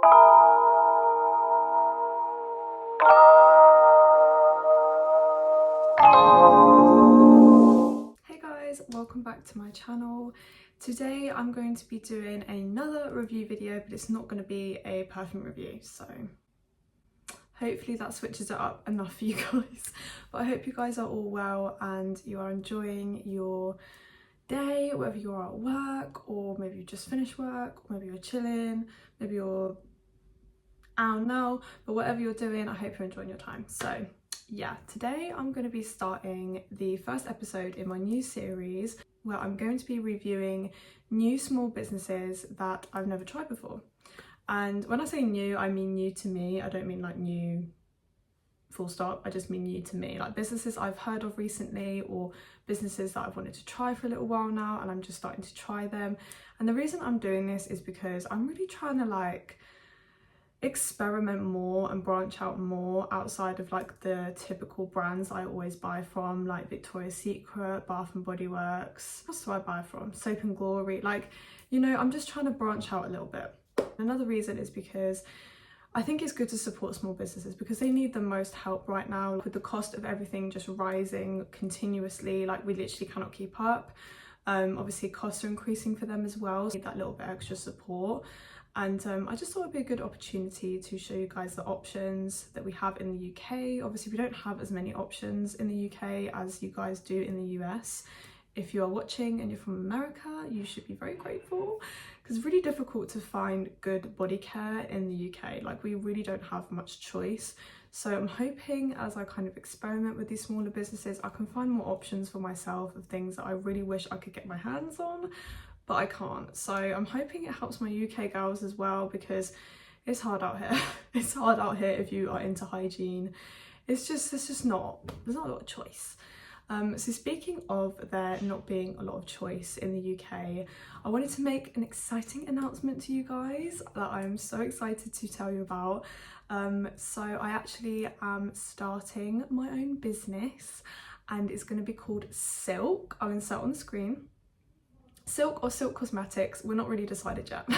Hey guys, welcome back to my channel. Today I'm going to be doing another review video, but it's not going to be a perfume review, so hopefully that switches it up enough for you guys. But I hope you guys are all well and you are enjoying your day, whether you are at work or maybe you just finished work, or maybe you're chilling, maybe you're out now, but whatever you're doing, I hope you're enjoying your time. So yeah, today I'm going to be starting the first episode in my new series where I'm going to be reviewing new small businesses that I've never tried before. And when I say new, I mean new to me. I don't mean like new full stop. I just mean new to me, like businesses I've heard of recently or businesses that I've wanted to try for a little while now and I'm just starting to try them. And the reason I'm doing this is because I'm really trying to like experiment more and branch out more outside of like the typical brands I always buy from, like Victoria's Secret, Bath and Body Works. What do I buy from? Soap and Glory. Like, you know, I'm just trying to branch out a little bit. Another reason is because I think it's good to support small businesses because they need the most help right now with the cost of everything just rising continuously. Like, we literally cannot keep up. Obviously costs are increasing for them as well, so need that little bit extra support. And I just thought it'd be a good opportunity to show you guys the options that we have in the UK. Obviously we don't have as many options in the UK as you guys do in the US. If you are watching and you're from America, you should be very grateful because it's really difficult to find good body care in the UK. Like, we really don't have much choice. So I'm hoping as I kind of experiment with these smaller businesses, I can find more options for myself of things that I really wish I could get my hands on, but I can't. So I'm hoping it helps my UK girls as well because it's hard out here. It's hard out here if you are into hygiene. There's not a lot of choice. So speaking of there not being a lot of choice in the UK, I wanted to make an exciting announcement to you guys that I'm so excited to tell you about. So I actually am starting my own business and it's going to be called Silk. I'll insert on the screen. Silk or Silk Cosmetics, we're not really decided yet.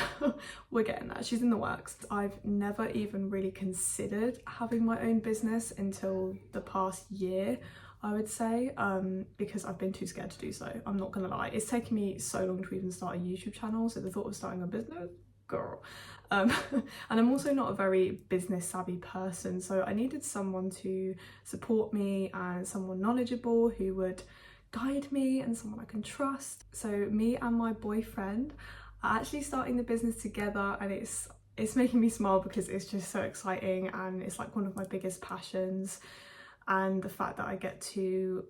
We're getting there, she's in the works. I've never even really considered having my own business until the past year, I would say, because I've been too scared to do so. I'm not gonna lie, it's taken me so long to even start a YouTube channel, so the thought of starting a business, girl. And I'm also not a very business savvy person, so I needed someone to support me and someone knowledgeable who would guide me and someone I can trust. So me and my boyfriend are actually starting the business together, and it's making me smile because it's just so exciting and it's like one of my biggest passions. And the fact that I get to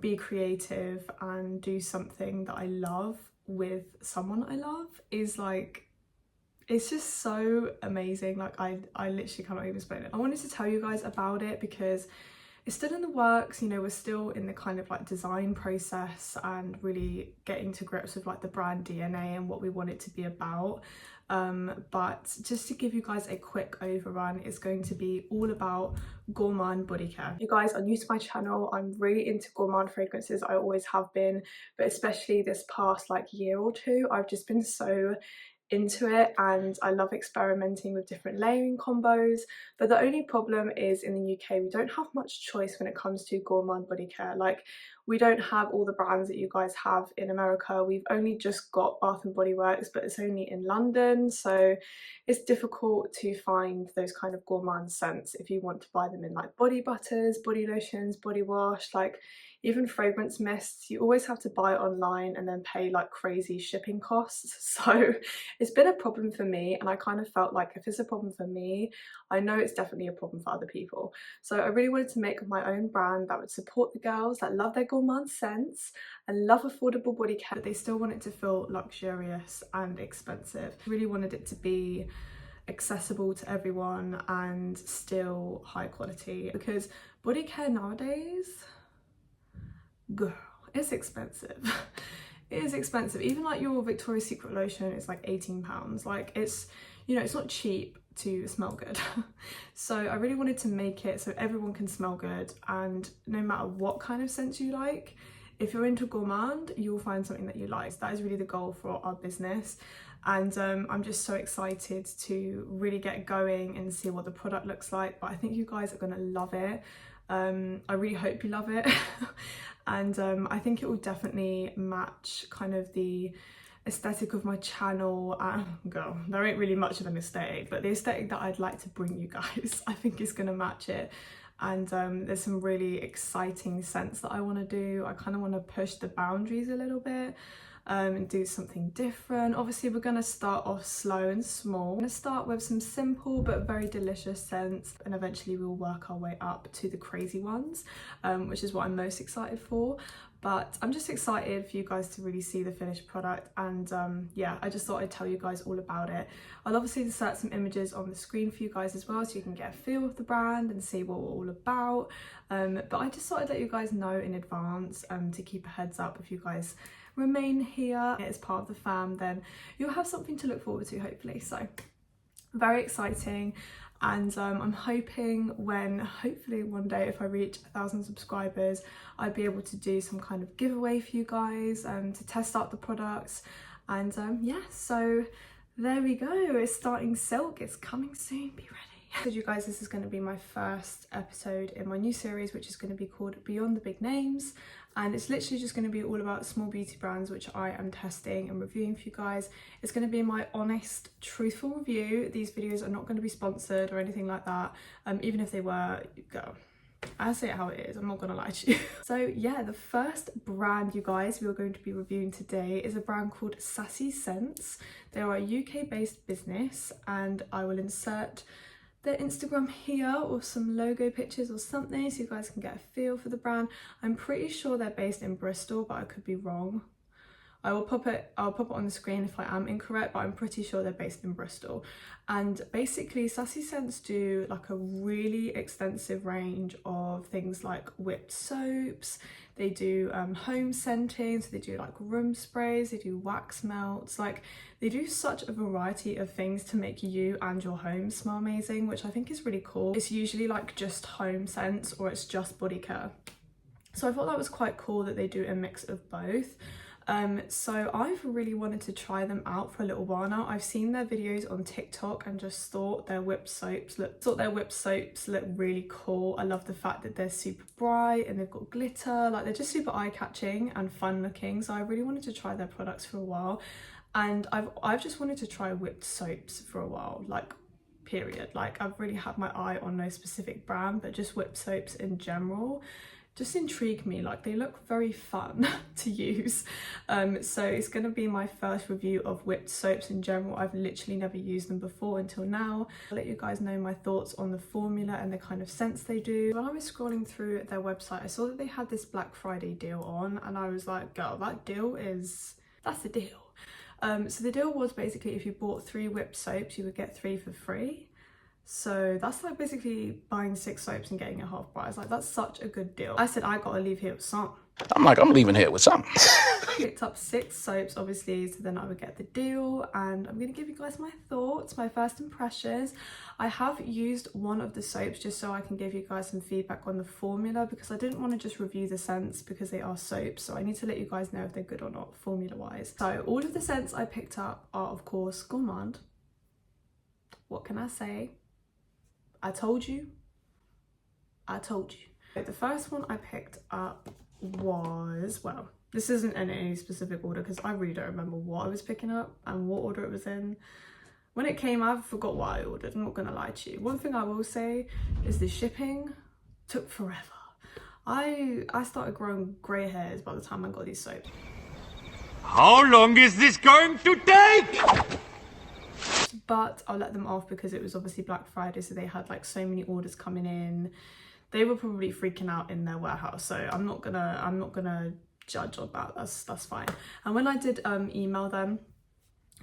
be creative and do something that I love with someone I love is like, it's just so amazing. Like, I literally cannot even explain it. I wanted to tell you guys about it because it's still in the works, you know, we're still in the kind of like design process and really getting to grips with like the brand DNA and what we want it to be about. But just to give you guys a quick overrun, it's going to be all about gourmand body care. If you guys are new to my channel, I'm really into gourmand fragrances. I always have been, but especially this past like year or two, I've just been so into it and I love experimenting with different layering combos. But the only problem is in the UK we don't have much choice when it comes to gourmand body care. Like, we don't have all the brands that you guys have in America. We've only just got Bath and Body Works, but it's only in London, so it's difficult to find those kind of gourmand scents if you want to buy them in like body butters, body lotions, body wash, like even fragrance mists. You always have to buy it online and then pay like crazy shipping costs. So it's been a problem for me, and I kind of felt like if it's a problem for me, I know it's definitely a problem for other people. So I really wanted to make my own brand that would support the girls that love their gourmand scents and love affordable body care, but they still want it to feel luxurious and expensive. I really wanted it to be accessible to everyone and still high quality, because body care nowadays, girl, it's expensive. It is expensive. Even like your Victoria's Secret lotion is like £18. Like, it's, you know, it's not cheap to smell good. So I really wanted to make it so everyone can smell good, and no matter what kind of scent you like, if you're into gourmand, you'll find something that you like. That is really the goal for our business. And I'm just so excited to really get going and see what the product looks like. But I think you guys are gonna love it. I really hope you love it. And I think it will definitely match kind of the aesthetic of my channel. Girl, there ain't really much of an aesthetic, but the aesthetic that I'd like to bring you guys, I think is gonna match it. And there's some really exciting scents that I want to do. I kind of want to push the boundaries a little bit and do something different. Obviously we're going to start off slow and small. I'm going to start with some simple but very delicious scents, and eventually we'll work our way up to the crazy ones, which is what I'm most excited for. But I'm just excited for you guys to really see the finished product, and yeah, I just thought I'd tell you guys all about it. I'll obviously insert some images on the screen for you guys as well, so you can get a feel of the brand and see what we're all about. But I just thought I'd let you guys know in advance to keep a heads up. If you guys remain here as part of the fam, then you'll have something to look forward to, hopefully. So very exciting. And I'm hoping hopefully one day, if I reach 1,000 subscribers, I'd be able to do some kind of giveaway for you guys to test out the products. And yeah, so there we go. It's starting silk. It's coming soon. Be ready. So you guys, this is going to be my first episode in my new series, which is going to be called Beyond the Big Names. And it's literally just going to be all about small beauty brands which I am testing and reviewing for you guys. It's going to be my honest, truthful review. These videos are not going to be sponsored or anything like that. Even if they were, go. I say it how it is, I'm not gonna lie to you. So yeah, the first brand, you guys, we are going to be reviewing today is a brand called Sassy Scents. They are a UK based business, and I will insert their Instagram here or some logo pictures or something so you guys can get a feel for the brand. I'm pretty sure they're based in Bristol, but I could be wrong. I'll pop it on the screen if I am incorrect, but I'm pretty sure they're based in Bristol. And basically Sassy Scents do like a really extensive range of things like whipped soaps. They do home scenting, so they do like room sprays, they do wax melts, like they do such a variety of things to make you and your home smell amazing, which I think is really cool. It's usually like just home scents or it's just body care. So I thought that was quite cool that they do a mix of both. So I've really wanted to try them out for a little while now. I've seen their videos on TikTok and just thought their whipped soaps look really cool. I love the fact that they're super bright and they've got glitter, like they're just super eye-catching and fun looking. So I really wanted to try their products for a while, and I've just wanted to try whipped soaps for a while, like period. Like I've really had my eye on no specific brand, but just whipped soaps in general just intrigue me. Like they look very fun to use. So it's going to be my first review of whipped soaps in general. I've literally never used them before until now. I'll let you guys know my thoughts on the formula and the kind of scents they do. When I was scrolling through their website, I saw that they had this Black Friday deal on, and I was like, girl, that's the deal. So the deal was basically if you bought 3 whipped soaps, you would get 3 for free. So that's like basically buying 6 soaps and getting it half price. Like that's such a good deal. I said I gotta leave here with some. I'm leaving here with some. Picked up 6 soaps obviously, so then I would get the deal, and I'm gonna give you guys my thoughts, my first impressions. I have used one of the soaps just so I can give you guys some feedback on the formula, because I didn't want to just review the scents because they are soaps, so I need to let you guys know if they're good or not formula wise. So all of the scents I picked up are of course gourmand. What can I say? I told you. The first one I picked up was, well, this isn't in any specific order because I really don't remember what I was picking up and what order it was in. When it came, I forgot what I ordered, I'm not gonna lie to you. One thing I will say is the shipping took forever. I started growing grey hairs by the time I got these soaps. How long is this going to take? But I'll let them off because it was obviously Black Friday, so they had like so many orders coming in. They were probably freaking out in their warehouse, so I'm not gonna judge on that. That's fine. And when I did email them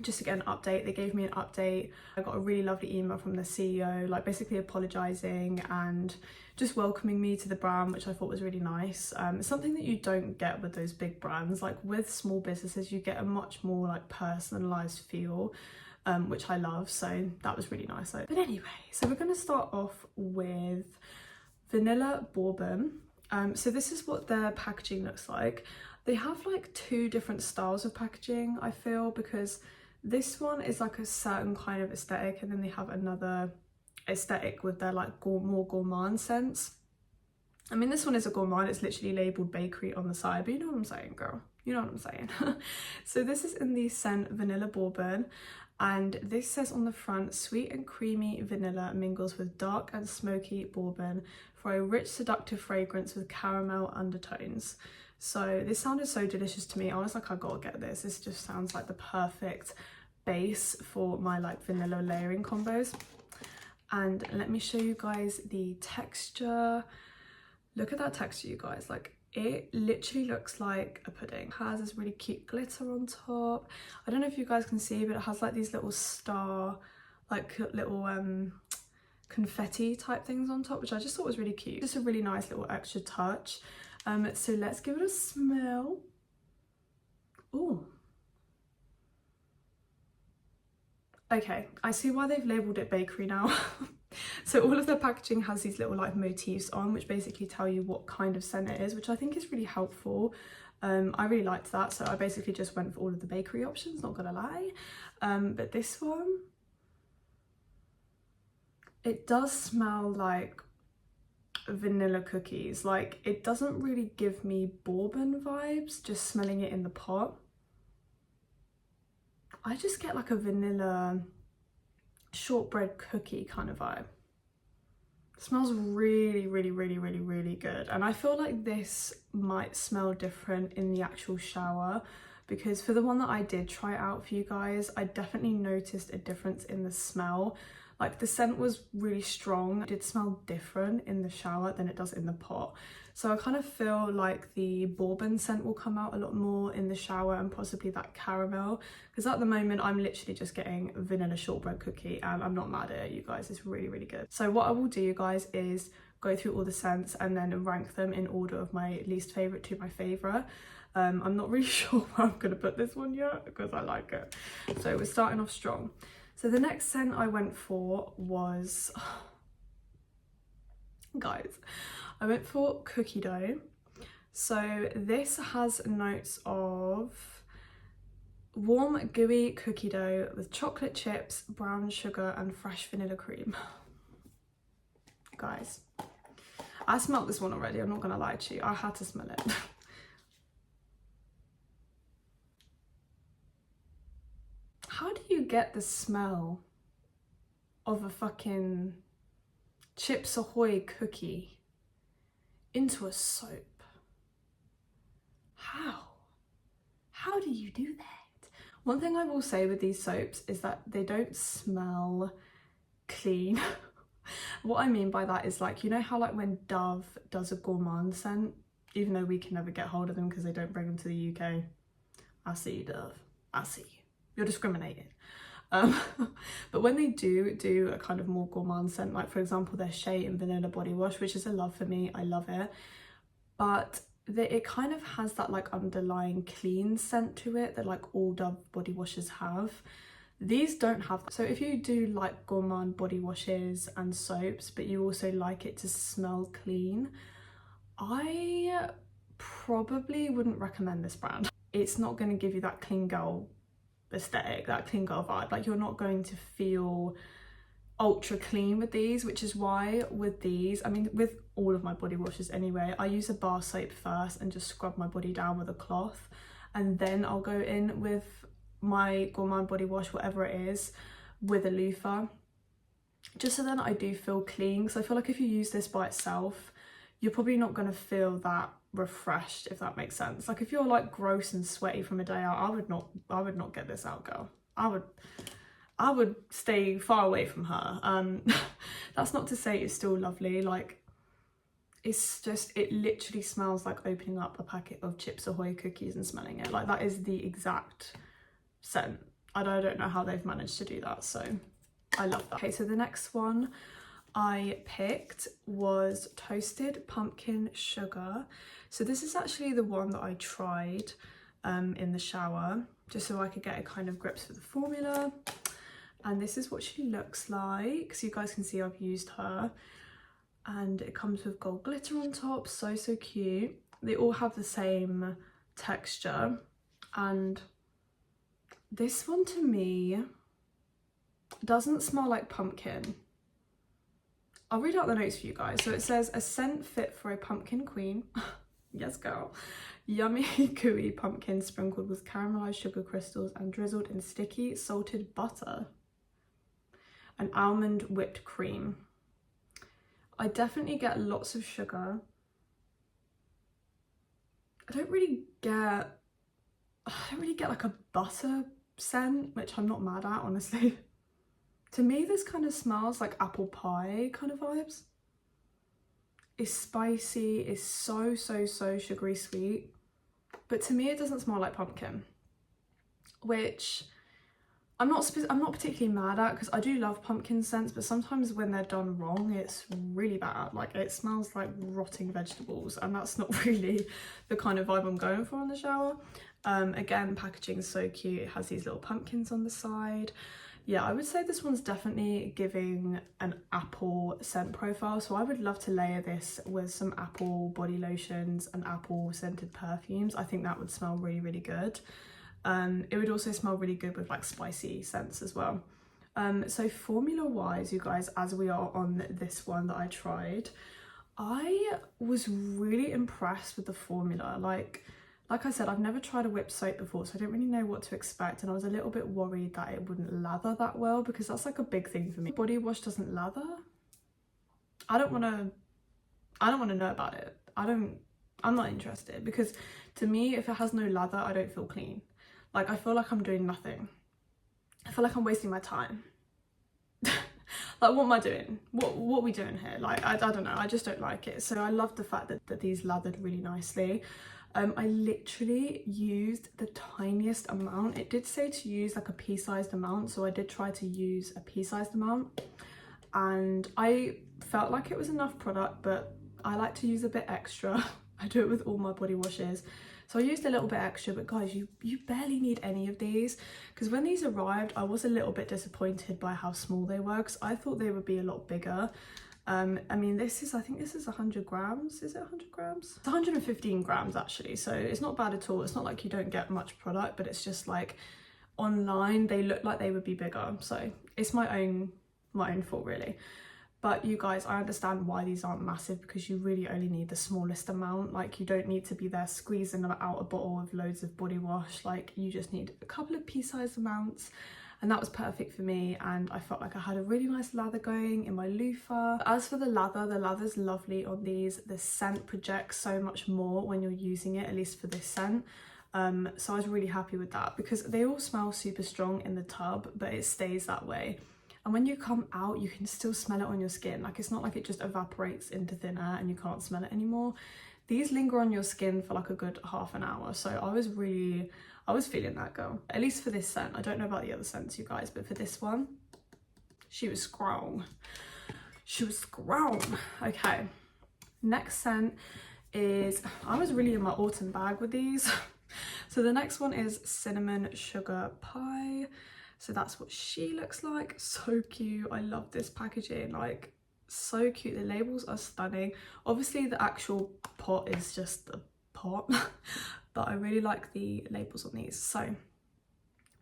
just to get an update, they gave me an update. I got a really lovely email from the CEO, like basically apologizing and just welcoming me to the brand, which I thought was really nice. It's something that you don't get with those big brands. Like with small businesses, you get a much more like personalized feel, which I love, so that was really nice. But anyway, so we're going to start off with Vanilla Bourbon. So this is what their packaging looks like. They have like two different styles of packaging, I feel, because this one is like a certain kind of aesthetic, and then they have another aesthetic with their like more gourmand scents. I mean, this one is a gourmand, it's literally labelled bakery on the side, but you know what I'm saying, girl. You know what I'm saying. So this is in the scent Vanilla Bourbon, and this says on the front, sweet and creamy vanilla mingles with dark and smoky bourbon for a rich seductive fragrance with caramel undertones. So this sounded so delicious to me. I was like, I gotta get this. This just sounds like the perfect base for my like vanilla layering combos. And let me show you guys the texture. Look at that texture, you guys. Like, it literally looks like a pudding. It has this really cute glitter on top. I don't know if you guys can see, but it has like these little star, like little confetti type things on top, which I just thought was really cute. Just a really nice little extra touch. So let's give it a smell. Ooh. Okay, I see why they've labelled it bakery now. So all of the packaging has these little like motifs on, which basically tell you what kind of scent it is, which I think is really helpful. I really liked that, so I basically just went for all of the bakery options, not gonna lie. But this one, it does smell like vanilla cookies. Like, it doesn't really give me bourbon vibes, just smelling it in the pot. I just get like a vanilla shortbread cookie kind of vibe. It smells really, really, really, really, really good. And I feel like this might smell different in the actual shower, because for the one that I did try out for you guys, I definitely noticed a difference in the smell. Like, the scent was really strong. It did smell different in the shower than it does in the pot. So I kind of feel like the bourbon scent will come out a lot more in the shower, and possibly that caramel, because at the moment I'm literally just getting vanilla shortbread cookie, and I'm not mad at it, you guys. It's really, really good. So what I will do, you guys, is go through all the scents and then rank them in order of my least favourite to my favourite. I'm not really sure where I'm going to put this one yet, because I like it. So we're starting off strong. So the next scent I went for was, guys, I went for cookie dough. So this has notes of warm, gooey cookie dough with chocolate chips, brown sugar, and fresh vanilla cream. Guys, I smelled this one already, I'm not gonna lie to you. I had to smell it. How do you get the smell of a fucking Chips Ahoy cookie into a soap? How do you do that? One thing I will say with these soaps is that they don't smell clean. What I mean by that is, like, you know how like when Dove does a gourmand scent, even though we can never get hold of them because they don't bring them to the UK. I see you, Dove. I see you. You're discriminating. But when they do a kind of more gourmand scent, like for example their Shea and Vanilla body wash, which is a love for me, I love it, but it kind of has that like underlying clean scent to it that like all Dove body washes have. These don't have that. So if you do like gourmand body washes and soaps, but you also like it to smell clean, I probably wouldn't recommend this brand. It's not going to give you that clean girl aesthetic, that clean girl vibe. Like, you're not going to feel ultra clean with these, which is why with these, I mean with all of my body washes anyway, I use a bar soap first and just scrub my body down with a cloth, and then I'll go in with my gourmand body wash, whatever it is, with a loofah, just so then I do feel clean. Because I feel like if you use this by itself, you're probably not going to feel that refreshed, if that makes sense. Like, if you're like gross and sweaty from a day out, I would not get this out, girl. I would stay far away from her. That's not to say it's still lovely. Like, it's just, it literally smells like opening up a packet of Chips Ahoy cookies and smelling it. Like, that is the exact scent. I don't know how they've managed to do that, so I love that. Okay, so the next one I picked was Toasted Pumpkin Sugar. So this is actually the one that I tried in the shower, just so I could get a kind of grips for the formula. And this is what she looks like. So you guys can see I've used her. and it comes with gold glitter on top. So cute. They all have the same texture, and this one to me doesn't smell like pumpkin. I'll read out the notes for you guys. So it says, a scent fit for a pumpkin queen. Yes, girl. Yummy, gooey pumpkin sprinkled with caramelized sugar crystals and drizzled in sticky salted butter. An almond whipped cream. I definitely get lots of sugar. I don't really get like a butter scent, which I'm not mad at, honestly. To me, this kind of smells like apple pie kind of vibes. It's spicy, it's so sugary sweet. But to me, it doesn't smell like pumpkin, which I'm not particularly mad at, because I do love pumpkin scents, but sometimes when they're done wrong, it's really bad. Like, it smells like rotting vegetables, and that's not really the kind of vibe I'm going for in the shower. Again, packaging is so cute. It has these little pumpkins on the side. Yeah, I would say this one's definitely giving an apple scent profile. So I would love to layer this with some apple body lotions and apple scented perfumes. I think that would smell really good. It would also smell really good with like spicy scents as well. So formula wise, you guys, as we are on this one that I tried, I was really impressed with the formula. Like I said, I've never tried a whipped soap before, so I didn't really know what to expect, and I was a little bit worried that it wouldn't lather that well, because that's like a big thing for me. Body wash doesn't lather. I don't want to know about it. I'm not interested, because to me, if it has no lather, I don't feel clean. Like, I feel like I'm doing nothing. I feel like I'm wasting my time. Like, what am I doing? What are we doing here? Like, I don't know, I just don't like it. So I love the fact that these lathered really nicely. I literally used the tiniest amount. It did say to use like a pea-sized amount, so I did try to use a pea-sized amount, and I felt like it was enough product, but I like to use a bit extra. I do it with all my body washes, so I used a little bit extra. But guys, you barely need any of these, because when these arrived, I was a little bit disappointed by how small they were, because I thought they would be a lot bigger. I mean, I think this is 100 grams. Is it 100 grams? It's 115 grams actually, so it's not bad at all. It's not like you don't get much product, but it's just like online they look like they would be bigger, so it's my own fault really. But you guys, I understand why these aren't massive, because you really only need the smallest amount. Like, you don't need to be there squeezing out a bottle of loads of body wash. Like, you just need a couple of pea-sized amounts. And that was perfect for me, and I felt like I had a really nice lather going in my loofah. As for the lather's lovely on these. The scent projects so much more when you're using it, at least for this scent. So I was really happy with that, because they all smell super strong in the tub, but it stays that way. And when you come out, you can still smell it on your skin. Like, it's not like it just evaporates into thin air and you can't smell it anymore. These linger on your skin for like a good half an hour. So I was feeling that, girl. At least for this scent. I don't know about the other scents, you guys, but for this one, she was strong. She was strong. Okay, next scent is, I was really in my autumn bag with these. So the next one is Cinnamon Sugar Pie. So that's what she looks like. So cute. I love this packaging. Like, so cute. The labels are stunning. Obviously the actual pot is just a pot, but I really like the labels on these. So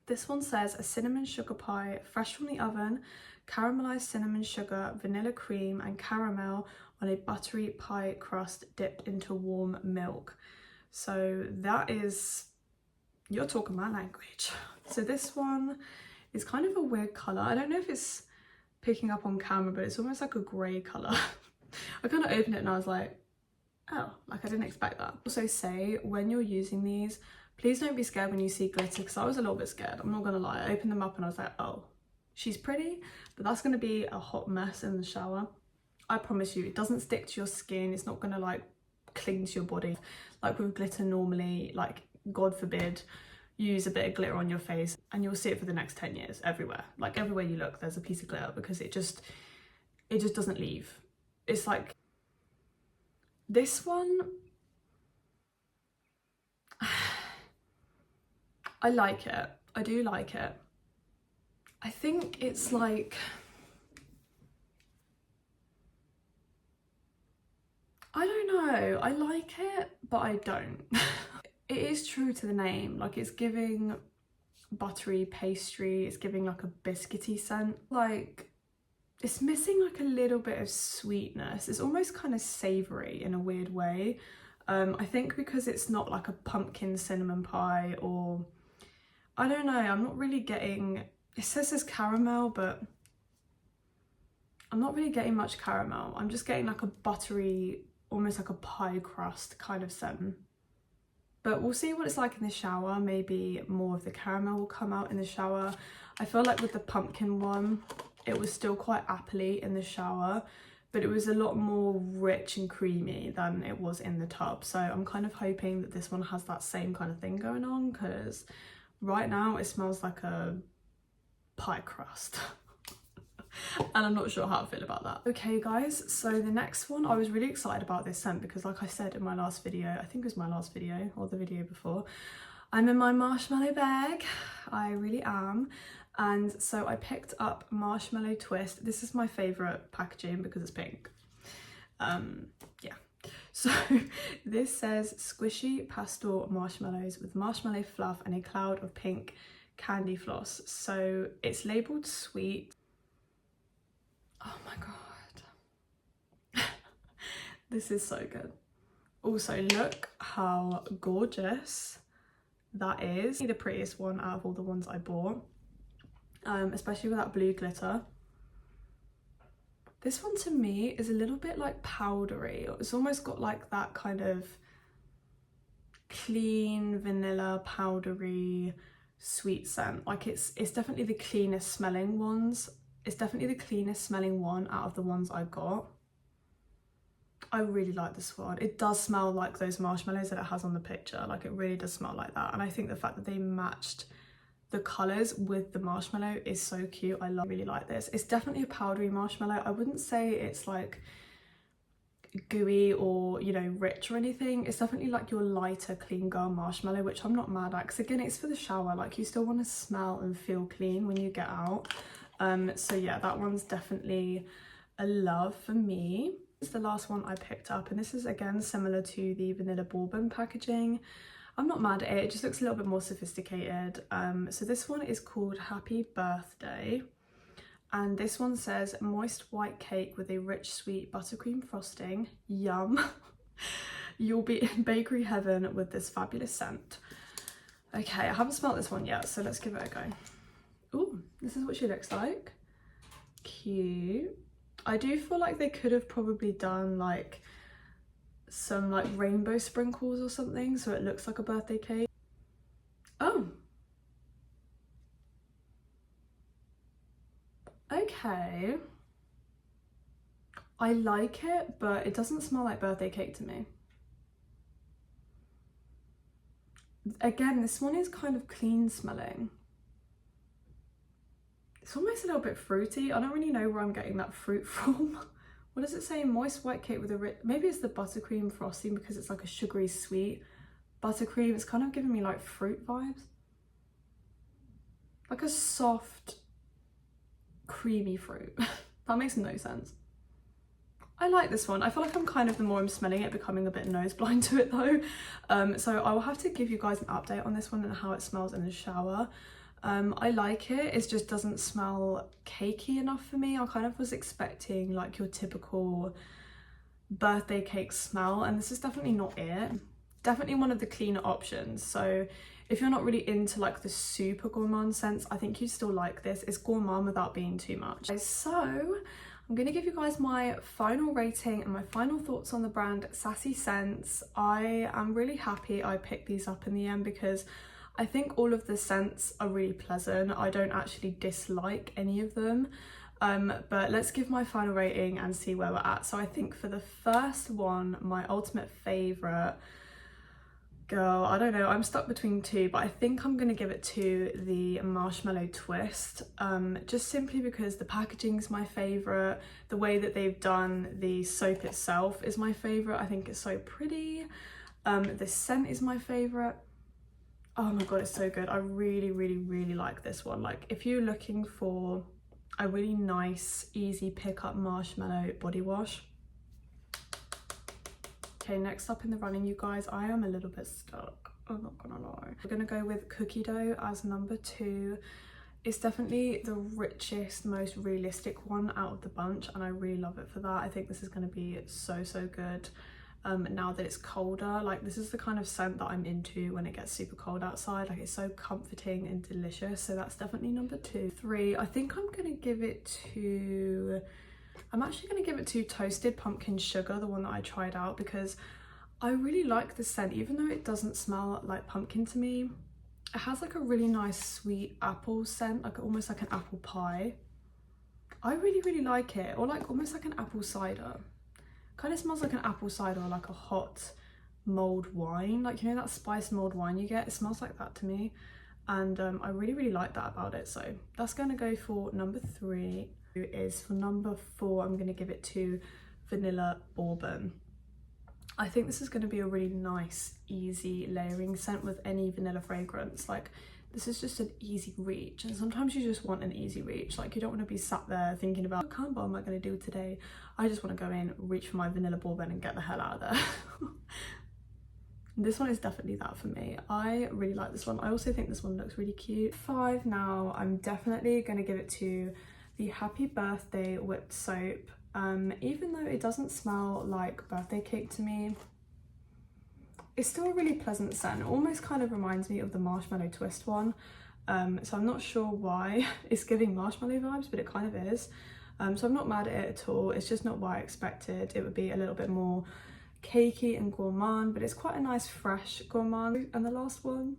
this one says, a cinnamon sugar pie fresh from the oven, caramelized cinnamon sugar, vanilla cream and caramel on a buttery pie crust dipped into warm milk. So that is, you're talking my language. So this one is kind of a weird color. I don't know if it's picking up on camera, but it's almost like a grey color. I kind of opened it and I was like, oh, like I didn't expect that. Also say, when you're using these, please don't be scared when you see glitter, because I was a little bit scared, I'm not gonna lie. I opened them up and I was like, oh, she's pretty, but that's gonna be a hot mess in the shower. I promise you, it doesn't stick to your skin. It's not gonna like cling to your body. Like with glitter normally, like God forbid, use a bit of glitter on your face and you'll see it for the next 10 years everywhere. Like everywhere you look, there's a piece of glitter, because it just doesn't leave. It's like, this one, I like it. I do like it. I think it's like, know, I like it, but I don't. It is true to the name, like it's giving buttery pastry, it's giving like a biscuity scent. Like it's missing like a little bit of sweetness. It's almost kind of savoury in a weird way. I think because it's not like a pumpkin cinnamon pie, or I don't know, I'm not really getting, it says there's caramel, but I'm not really getting much caramel. I'm just getting like a buttery, almost like a pie crust kind of scent. But we'll see what it's like in the shower. Maybe more of the caramel will come out in the shower. I feel like with the pumpkin one, it was still quite appley in the shower, but it was a lot more rich and creamy than it was in the tub. So I'm kind of hoping that this one has that same kind of thing going on, because right now it smells like a pie crust. And I'm not sure how I feel about that. Okay guys, so the next one, I was really excited about this scent because like I said in my last video, I think it was my last video or the video before, I'm in my marshmallow bag. I really am. And so I picked up Marshmallow Twist. This is my favourite packaging because it's pink. Yeah. So this says squishy pastel marshmallows with marshmallow fluff and a cloud of pink candy floss. So it's labelled sweet. Oh my god. This is so good. Also, look how gorgeous that is. The prettiest one out of all the ones I bought. Especially with that blue glitter. This one to me is a little bit like powdery. It's almost got like that kind of clean vanilla powdery sweet scent. Like it's definitely the cleanest smelling ones. It's definitely the cleanest smelling one out of the ones I got. I really like this one. It does smell like those marshmallows that it has on the picture. Like it really does smell like that. And I think the fact that they matched the colours with the marshmallow is so cute. I really like this. It's definitely a powdery marshmallow. I wouldn't say it's like gooey or, you know, rich or anything. It's definitely like your lighter clean girl marshmallow, which I'm not mad at, because again, it's for the shower. Like you still want to smell and feel clean when you get out. So yeah, that one's definitely a love for me. This is the last one I picked up, and this is again similar to the vanilla bourbon packaging. I'm not mad at it, it just looks a little bit more sophisticated. So this one is called Happy Birthday, and this one says moist white cake with a rich sweet buttercream frosting. Yum. You'll be in bakery heaven with this fabulous scent. Okay, I haven't smelled this one yet, so let's give it a go. Ooh, this is what she looks like. Cute. I do feel like they could have probably done like some like rainbow sprinkles or something so it looks like a birthday cake. Oh. Okay. I like it, but it doesn't smell like birthday cake to me. Again, this one is kind of clean smelling. It's almost a little bit fruity. I don't really know where I'm getting that fruit from. What does it say? Moist white cake with a rich... Maybe it's the buttercream frosting because it's like a sugary sweet buttercream. It's kind of giving me like fruit vibes. Like a soft, creamy fruit. That makes no sense. I like this one. I feel like I'm kind of, the more I'm smelling it, becoming a bit nose blind to it though. So I will have to give you guys an update on this one and how it smells in the shower. I like it, it just doesn't smell cakey enough for me. I kind of was expecting like your typical birthday cake smell, and this is definitely not it. Definitely one of the cleaner options. So if you're not really into like the super gourmand scents, I think you still like this. It's gourmand without being too much. So I'm going to give you guys my final rating and my final thoughts on the brand Sassy Scents. I am really happy I picked these up in the end because I think all of the scents are really pleasant. I don't actually dislike any of them. But let's give my final rating and see where we're at. So I think for the first one, my ultimate favourite, girl, I don't know, I'm stuck between two, but I think I'm gonna give it to the Marshmallow Twist, just simply because the packaging is my favourite, the way that they've done the soap itself is my favourite. I think it's so pretty. The scent is my favourite. Oh my god, it's so good. I really, really, really like this one. Like, if you're looking for a really nice, easy pickup marshmallow body wash, Okay, next up in the running, you guys, I am a little bit stuck, I'm not gonna lie. We're gonna go with cookie dough as number 2. It's definitely the richest, most realistic one out of the bunch, and I really love it for that. I think this is going to be so good now that it's colder. Like, this is the kind of scent that I'm into when it gets super cold outside. Like, it's so comforting and delicious, so that's definitely number 2. 3, I think I'm actually going to give it to Toasted Pumpkin Sugar, the one that I tried out, because I really like the scent. Even though it doesn't smell like pumpkin to me, it has like a really nice sweet apple scent, like almost like an apple pie. I really like it, or like almost like an apple cider. Kind of smells like an apple cider, or like a hot mulled wine, like, you know that spiced mulled wine you get? It smells like that to me, and I really like that about it. So that's going to go for number 3. Is for number 4, I'm going to give it to Vanilla Bourbon. I think this is going to be a really nice, easy layering scent with any vanilla fragrance. Like, this is just an easy reach, and sometimes you just want an easy reach. Like, you don't want to be sat there thinking about, what combo am I going to do today? I just want to go in, reach for my Vanilla Bourbon and get the hell out of there. This one is definitely that for me. I really like this one. I also think this one looks really cute. 5 now, I'm definitely going to give it to the Happy Birthday Whipped Soap. Even though it doesn't smell like birthday cake to me, it's still a really pleasant scent. It almost kind of reminds me of the Marshmallow Twist one, so I'm not sure why it's giving marshmallow vibes, but it kind of is. So I'm not mad at it at all. It's just not what I expected. It would be a little bit more cakey and gourmand, but it's quite a nice fresh gourmand. And the last one,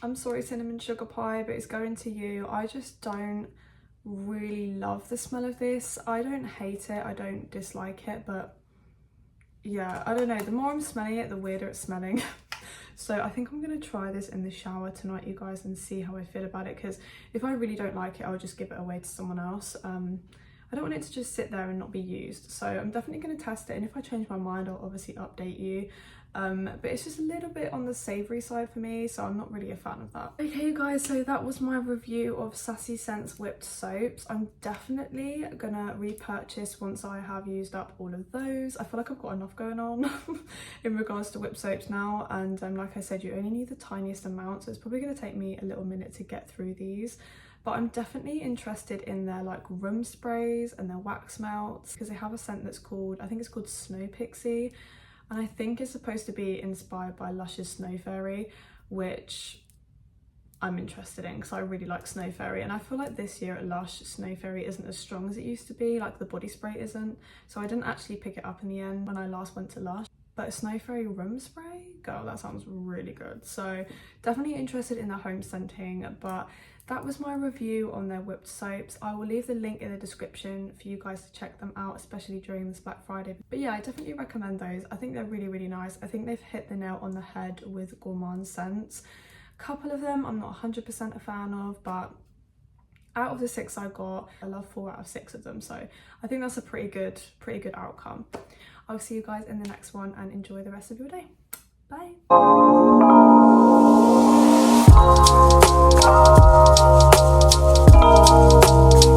I'm sorry Cinnamon Sugar Pie, but it's going to you. I just don't really love the smell of this. I don't hate it, I don't dislike it, but yeah, I don't know, the more I'm smelling it, the weirder it's smelling. So I think I'm going to try this in the shower tonight, you guys, and see how I feel about it, because if I really don't like it, I'll just give it away to someone else. I don't want it to just sit there and not be used, so I'm definitely going to test it, and if I change my mind, I'll obviously update you. But it's just a little bit on the savoury side for me, so I'm not really a fan of that. Okay, you guys, so that was my review of Sassy Scents Whipped Soaps. I'm definitely gonna repurchase once I have used up all of those. I feel like I've got enough going on in regards to whipped soaps now, and like I said, you only need the tiniest amount, so it's probably going to take me a little minute to get through these. But I'm definitely interested in their like room sprays and their wax melts, because they have a scent that's called, I think it's called Snow Pixie, and I think it's supposed to be inspired by Lush's Snow Fairy, which I'm interested in because I really like Snow Fairy, and I feel like this year at Lush, Snow Fairy isn't as strong as it used to be, like the body spray isn't, so I didn't actually pick it up in the end when I last went to Lush. But Snow Fairy room spray, girl, that sounds really good. So definitely interested in the home scenting, but that was my review on their whipped soaps. I will leave the link in the description for you guys to check them out, especially during this Black Friday. But yeah, I definitely recommend those. I think they're really nice. I think they've hit the nail on the head with gourmand scents. A couple of them I'm not 100% a fan of, but out of the 6 I got, I love 4 out of 6 of them, so I think that's a pretty good outcome. I'll see you guys in the next one, and enjoy the rest of your day. Bye.